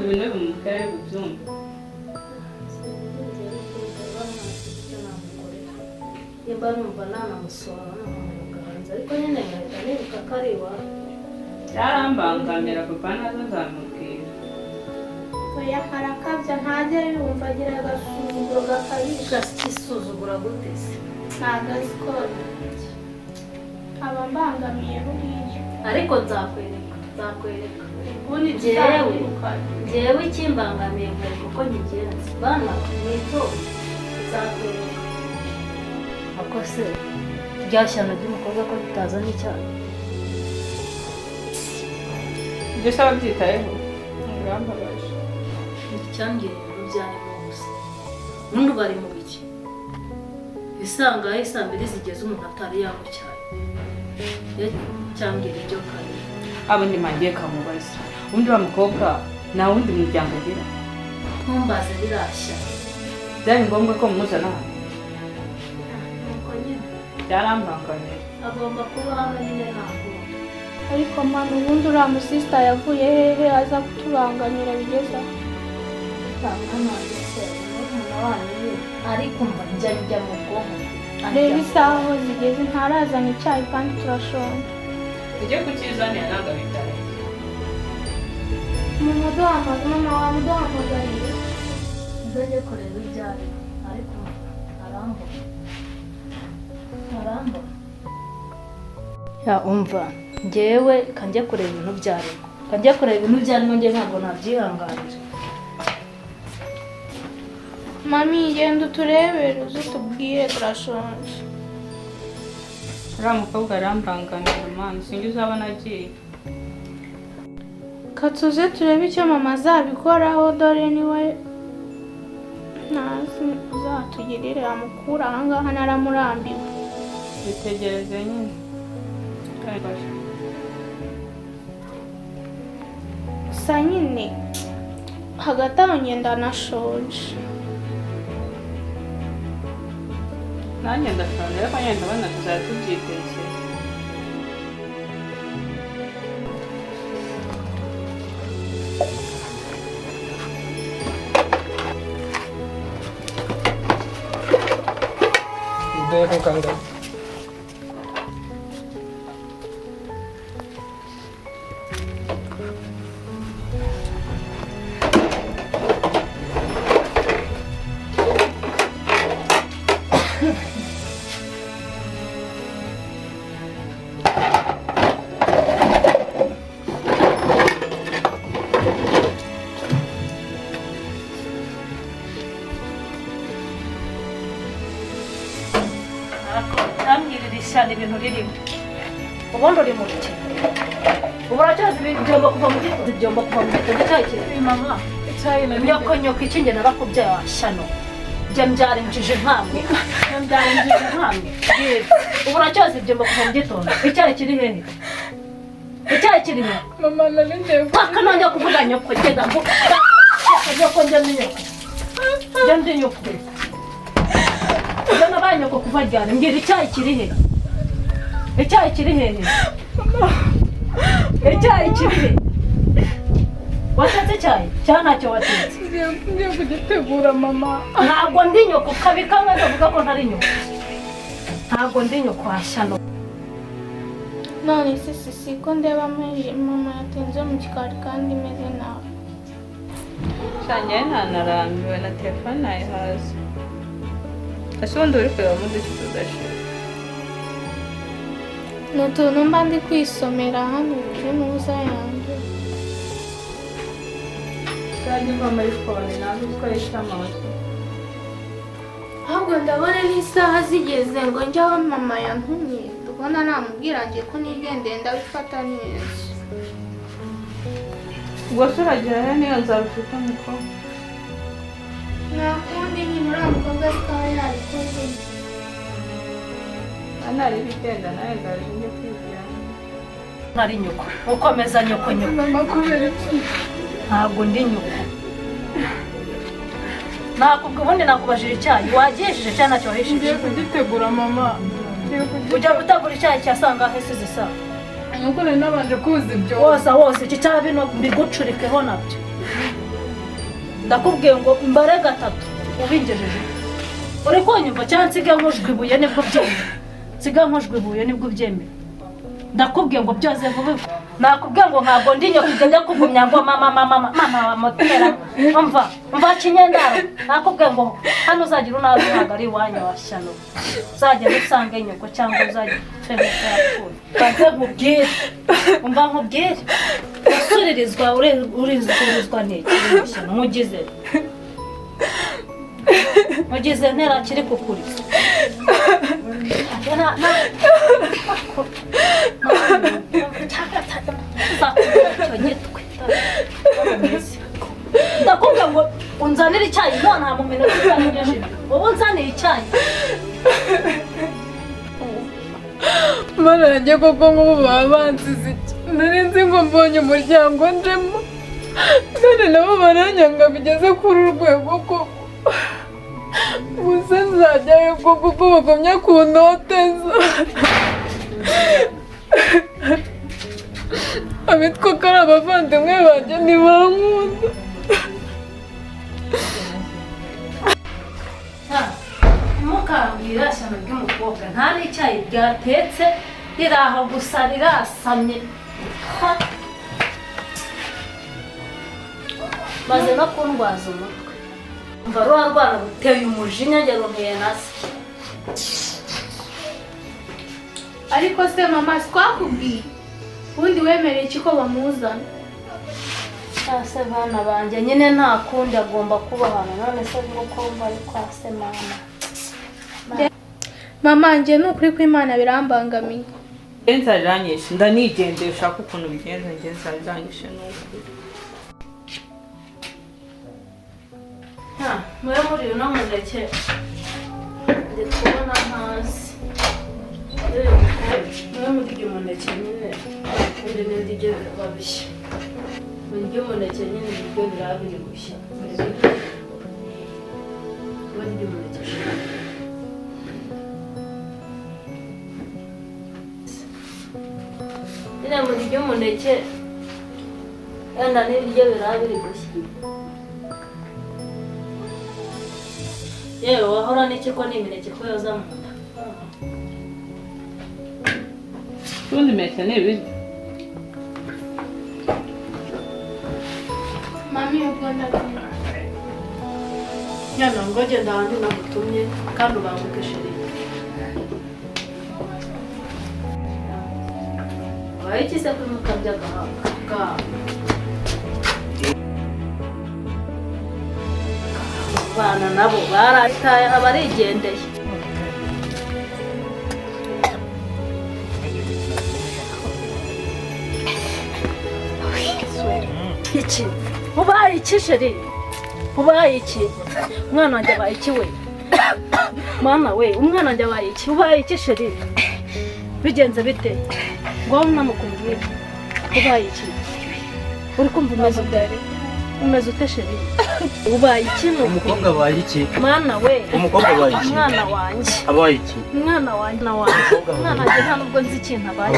urumva ibintu bimutera kubyumva nimba numva nanamusora n'umuganza ariko nyine nkahita nibuka ko ari iwawe byarambangamira papa nazo nzamubwira oya karakabya ntajya yumva agira agasuzuguro gakabije gasuzugura gute se ntabwo azi ko aba mbangamiye buriya ariko nzakwereka ubundi njyewe ikimbangamiye mbere kuko nkigenzi bana mwito nzakwereka ako se rya shyano ry'umukobwa ko ritazanye icyaha ibyo se ababyitayeho birambabaje icyambwira ibintu byarimo gusa n'undi bari mu biki isanga saa mbiri zigeze umuntu atari yamucyaye cyambwira ibyo kare abo ntimangiye kamubaza undi wa mukobwa nta wundi muryango agira ntumbaze birashya byari ngombwa ko mumuzana hano nuko nyine byarambangamiye agomba kuba hano nyine ntabwo ariko mama ubundi uriya musista yavuye hehe aza kutubangamira bigeze aho ariko mba njya mu bwonko reba isaha aho zigeze ntarazana icyayi kandi turashonje ujye kukizanira ntabwo bitaye mama wamuduhamagariye nzajye kureba ibyawe ariko arambona ya umva njyewe kanjya kureba ibintu byarimo njye ntabwo nabyihanganira mami genda uturebere uze tubwire turashonje uriya mukobwa arambangamira mwana sinjye uzabona agiye katuze turebe icyo mama azabikoraho dore niwe ntazi uzatugirire amukura ahangaha naramurambiwe bitegereze nyine gusa nyine hagati aho ngenda nashonje nanjye ndashonje ariko nyine ndabona tuzajya tubyitekera Dejo kanga. cyane ibintu ririmo ubundi uri mu biki uburacyazi byomba kuva mu gitondo cyakiri mama nyoko ikinge narakubyaye washyano njye mbyarinjije nkamwe uburacyazi byomba kuva mu gitondo icyayi kiri hehe mama narinde akanongera kuvuga nyoko genda mvuga nyoko njye ndi nyoko Jana banyo ko kuva ryane mbwira icyayi kiri hehe watetse icyayi cyangwa ntacyo watetse ngiye kugitegura mama ntabwo ndi nyoko kabika maze avuga ko ntari nyoko ntabwo ndi nyoko washyano none sisi ko ndeba mama yatenze mu gikari kandi imeze nabi cyane ntanarambiwe na telefone nayihaze ese ubundi uri kureba mu duce tudashira ni utuntu mba ndi kwisomera hano turi mu buza yanjye kandi mva muri fone ntabwo ukoresha amaso ahubwo ndabona n'isaha zigeze ngo njye aho mama yantumye ndabona namubwira ngiye ko nigendeye ndabifata neza ubwo se uragira rero niyo nzabifite umukobwa nta kundi nyine uriya mukobwa sikaba yabikoze hano hari ibigenda nawe ngaje njye kwigira ntari nyoko ukomeza nyoko mama kubera iki ntabwo ndi nyoko nakubwo ubundi nakubajije icyayi wagihejeje cyangwa ntacyo wahisheje ngiye kugitegura mama ujya gutegura icyayi cyasanga hese zisa nuko nari nabanje kuzi ibyo woza iki cyaha bino mbigucurikeho nabyo ndakubwiye ngo mbare gatatu ubingejeje uri konyumva cyangwa nsiga nkujwe ibuye nibwo byemera nsiga nkujwe ibuye nibwo byemera ndakubwiye ngo byoze vuba nakubwiye ngo ntabwo ndi nyo kujya kugumya ngo mama motera umva kinyendaro nakubwiye ngo hano uzagira unazi ntabwo ari iwanyu washyano uzajya usange nyoko cyangwa uzajya ufemeka yapfuye banze nkubwire umva nkubwire usuririzwa urizwa n'iki washyano mugize ntera kiri kukuriza ndakubwira ngo unzanire icyayi none nta mumenya uzanejeje wowe unzanire icyayi Mana yanjye koko nk'ubu baba bansize iki nari nzi ngo mbonye umuryango njemo none nabo baranyanga bigeze kuri urwego koko gusa nzajyayo koko ko bagumya kuntoteza abitwa ko ari abavandimwe banjye ntibankunda mukambwira ishyano ry'umukobwa nta n'icyayi ryatetse riraha gusa rirasamye maze no kundwaza umutwe mva ruha rwana ruteye umujinya njye runteye nasi ariko se mama twakubwiye ubundi wemereye iki ko bamuzana se bana banjye nyine nta kundi agomba kubahana none se nk'uko bari kwa se mama njye ni ukuri ko Imana birambangamiye nzaranyishe ndanigendeye ushaka ukuntu bigenza njye nzaranyishe n'ukuri mwe muri uno muneke ndi kubona hasi mwe muri umuneke nyine undi n'indige babishya muri umuneke nyine ibyo birabiri gushya muri umuneke nyine muri umuneke yenda n'ibiryo birabiri gushya yewe wahora n'iki ko n'imineke ko yoza mu nda ubundi imineke ni ibiryo mami ubwo ndabona nyana ngo genda ahandi nagutumye kandi ubanguke sheri wabaye iki se kuri mukabya agahanga bwawe abana nabo barataye abarigendeye iki ubaye iki sheri ubaye iki umwana wanjye abaye iki we mwana we umwana wanjye abaye iki ubaye iki sheri bigenze bite ngo namukumbwire ubaye iki uri kumva umeze ute sheri ubaye iki umukobwa abaye iki mwana we umukobwa abaye iki umwana wanjye abaye iki umwana wanjye umwana wanjye nta nubwo nzi ikintu abaye